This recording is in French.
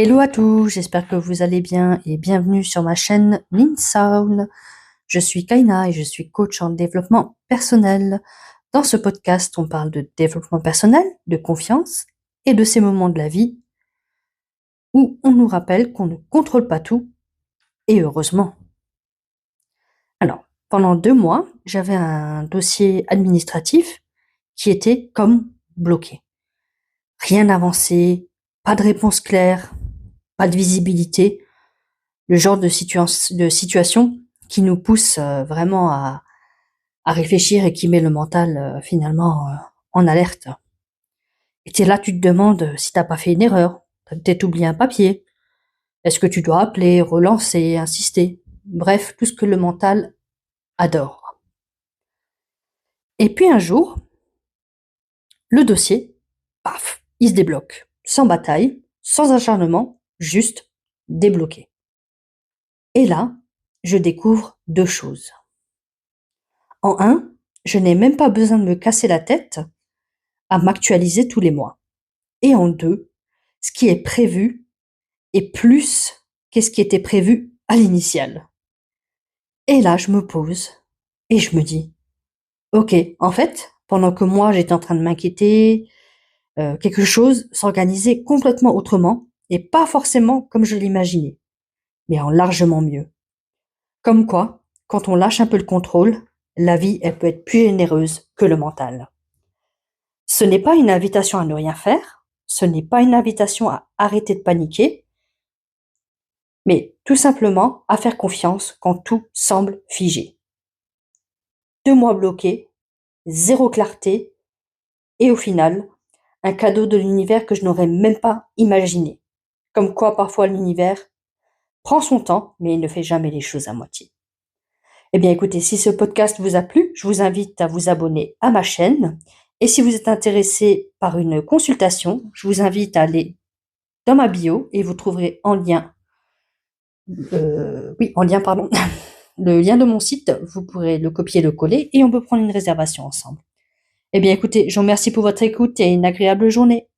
Hello à tous, j'espère que vous allez bien et bienvenue sur ma chaîne Sound. Je suis Kaina et je suis coach en développement personnel. Dans ce podcast, on parle de développement personnel, de confiance et de ces moments de la vie où on nous rappelle qu'on ne contrôle pas tout, et heureusement. Alors, pendant 2 mois, j'avais un dossier administratif qui était comme bloqué. Rien n'avançait, pas de réponse claire, pas de visibilité. Le genre de situation qui nous pousse vraiment à réfléchir et qui met le mental finalement en alerte. Et t'es là, tu te demandes si t'as pas fait une erreur, t'as peut-être oublié un papier. Est-ce que tu dois appeler, relancer, insister? Bref, tout ce que le mental adore. Et puis un jour, le dossier, paf, il se débloque. Sans bataille, sans acharnement, juste débloqué. Et là, je découvre 2 choses. En un, je n'ai même pas besoin de me casser la tête à m'actualiser tous les mois. Et en deux, ce qui est prévu est plus qu'est-ce qui était prévu à l'initiale. Et là, je me pose et je me dis, ok, en fait, pendant que moi j'étais en train de m'inquiéter, quelque chose s'organisait complètement autrement et pas forcément comme je l'imaginais, mais en largement mieux. Comme quoi, quand on lâche un peu le contrôle, la vie, elle peut être plus généreuse que le mental. Ce n'est pas une invitation à ne rien faire, ce n'est pas une invitation à arrêter de paniquer, mais tout simplement à faire confiance quand tout semble figé. 2 mois bloqués, zéro clarté, et au final, un cadeau de l'univers que je n'aurais même pas imaginé. Comme quoi parfois l'univers prend son temps, mais il ne fait jamais les choses à moitié. Eh bien écoutez, si ce podcast vous a plu, je vous invite à vous abonner à ma chaîne. Et si vous êtes intéressé par une consultation, je vous invite à aller dans ma bio et vous trouverez en lien, pardon, le lien de mon site. Vous pourrez le copier, le coller et on peut prendre une réservation ensemble. Eh bien écoutez, je vous remercie pour votre écoute et une agréable journée.